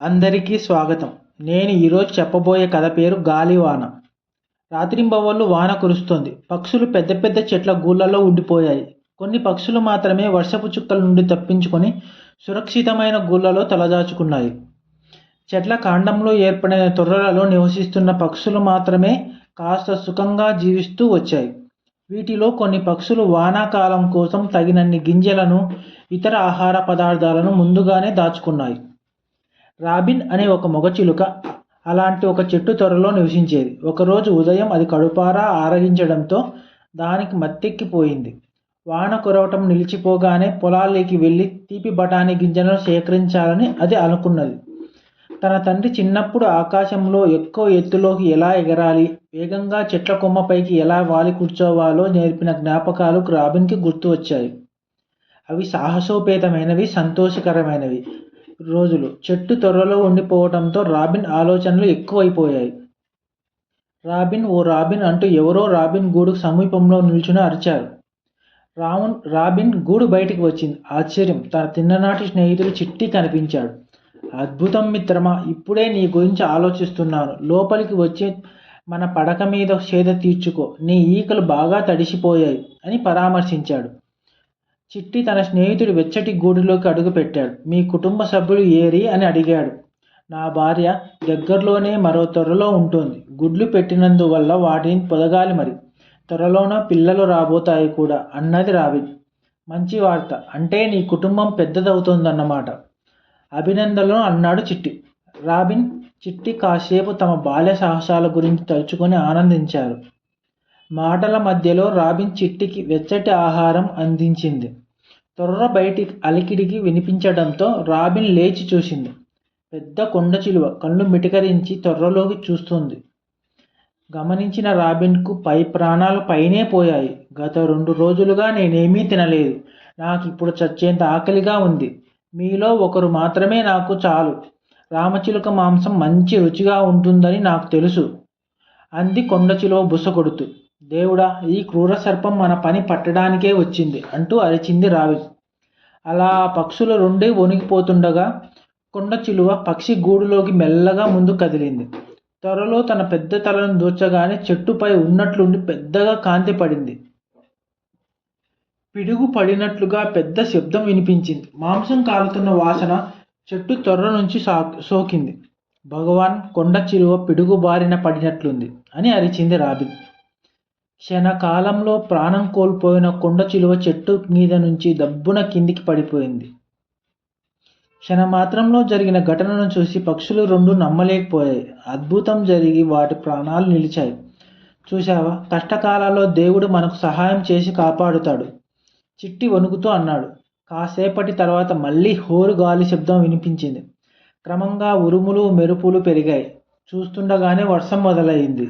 అందరికీ స్వాగతం. నేను ఈరోజు చెప్పబోయే కథ పేరు గాలివాన. రాత్రింబవళ్ళు వాన కురుస్తోంది. పక్షులు పెద్ద పెద్ద చెట్ల గూళ్ళలో ఉండిపోయాయి. కొన్ని పక్షులు మాత్రమే వర్షపు చుక్కల నుండి తప్పించుకొని సురక్షితమైన గూళ్ళలో తలదాచుకున్నాయి. చెట్ల కాండంలో ఏర్పడిన తొర్రలలో నివసిస్తున్న పక్షులు మాత్రమే కాస్త సుఖంగా జీవిస్తూ వచ్చాయి. వీటిలో కొన్ని పక్షులు వానాకాలం కోసం తగినన్ని గింజలను, ఇతర ఆహార పదార్థాలను ముందుగానే దాచుకున్నాయి. రాబిన్ అనే ఒక మొగచిలుక అలాంటి ఒక చెట్టు తొర్రలో నివసించేది. ఒకరోజు ఉదయం అది కడుపారా ఆరగించడంతో దానికి మత్తెక్కిపోయింది. వాన కురవటం నిలిచిపోగానే పొలాల్లోకి వెళ్ళి తీపి బఠానీ గింజలను సేకరించాలని అది అనుకున్నది. తన తండ్రి చిన్నప్పుడు ఆకాశంలో ఎక్కువ ఎత్తులోకి ఎలా ఎగరాలి, వేగంగా చెట్ల కొమ్మపైకి ఎలా వాలి కూర్చోవాలో నేర్పిన జ్ఞాపకాలు రాబిన్కి గుర్తు వచ్చాయి. అవి సాహసోపేతమైనవి, సంతోషకరమైనవి రోజులు. చెట్టు తొర్రలో ఉండిపోవడంతో రాబిన్ ఆలోచనలు ఎక్కువైపోయాయి. రాబిన్, ఓ రాబిన్ అంటూ ఎవరో రాబిన్ గూడు సమీపంలో నిల్చుని అరిచారు. రాబిన్ గూడు బయటికి వచ్చింది. ఆశ్చర్యం! తన చిన్ననాటి స్నేహితుడు చిట్టి కనిపించాడు. అద్భుతం మిత్రమా, ఇప్పుడే నీ గురించి ఆలోచిస్తున్నాను. లోపలికి వచ్చి మన పడక మీద సేద తీర్చుకో, నీ ఈకలు బాగా తడిసిపోయాయి అని పరామర్శించాడు. చిట్టి తన స్నేహితుడి వెచ్చటి గూడులోకి అడుగుపెట్టాడు. మీ కుటుంబ సభ్యులు ఏరి అని అడిగాడు. నా భార్య దగ్గరలోనే మరో తొర్రలో ఉంటుంది. గుడ్లు పెట్టినందువల్ల వాటిని పొదగాలి, మరి త్వరలోనే పిల్లలు రాబోతాయి కూడా అన్నది రాబిన్. మంచి వార్త, అంటే నీ కుటుంబం పెద్దదవుతోందన్నమాట. అభినందనలు అన్నాడు చిట్టి. రాబిన్, చిట్టి కాసేపు తమ బాల్య సాహసాల గురించి తలుచుకొని ఆనందించారు. మాటల మధ్యలో రాబిన్ చిట్టికి వెచ్చటి ఆహారం అందించింది. తొర్ర బయటి అలికిడికి వినిపించడంతో రాబిన్ లేచి చూసింది. పెద్ద కొండ చిలువ కళ్ళు మిటకరించి తొర్రలోకి చూస్తుంది. గమనించిన రాబిన్కు ప్రాణాలు పైనే పోయాయి. గత 2 రోజులుగా నేనేమీ తినలేదు. నాకు ఇప్పుడు చచ్చేంత ఆకలిగా ఉంది. మీలో ఒకరు మాత్రమే నాకు చాలు. రామచిలుక మాంసం మంచి రుచిగా ఉంటుందని నాకు తెలుసు అంది కొండ చిలువ బుసకొడుతూ. దేవుడా, ఈ క్రూర సర్పం మన పని పట్టడానికే వచ్చింది అంటూ అరిచింది రాబిన్. అలా పక్షులు రెండే వణికిపోతుండగా కొండ చిలువ పక్షి గూడులోకి మెల్లగా ముందు కదిలింది. త్వరలో తన పెద్ద తలను దూర్చగానే చెట్టుపై ఉన్నట్లుండి పెద్దగా కాంతి పడింది. పిడుగు పడినట్లుగా పెద్ద శబ్దం వినిపించింది. మాంసం కాలుతున్న వాసన చెట్టు తొర్ర నుంచి సోకింది. భగవాన్, కొండ చిలువ పిడుగు బారిన పడినట్లుంది అని అరిచింది రాబిన్. క్షణకాలంలో ప్రాణం కోల్పోయిన కొండ చిలువ చెట్టు మీద నుంచి దబ్బున కిందికి పడిపోయింది. క్షణమాత్రంలో జరిగిన ఘటనను చూసి పక్షులు 2 నమ్మలేకపోయాయి. అద్భుతం జరిగి వాటి ప్రాణాలు నిలిచాయి. చూశావా, కష్టకాలాల్లో దేవుడు మనకు సహాయం చేసి కాపాడుతాడు, చిట్టి వణుకుతూ అన్నాడు. కాసేపటి తర్వాత మళ్ళీ హోరు గాలి శబ్దం వినిపించింది. క్రమంగా ఉరుములు, మెరుపులు పెరిగాయి. చూస్తుండగానే వర్షం మొదలైంది.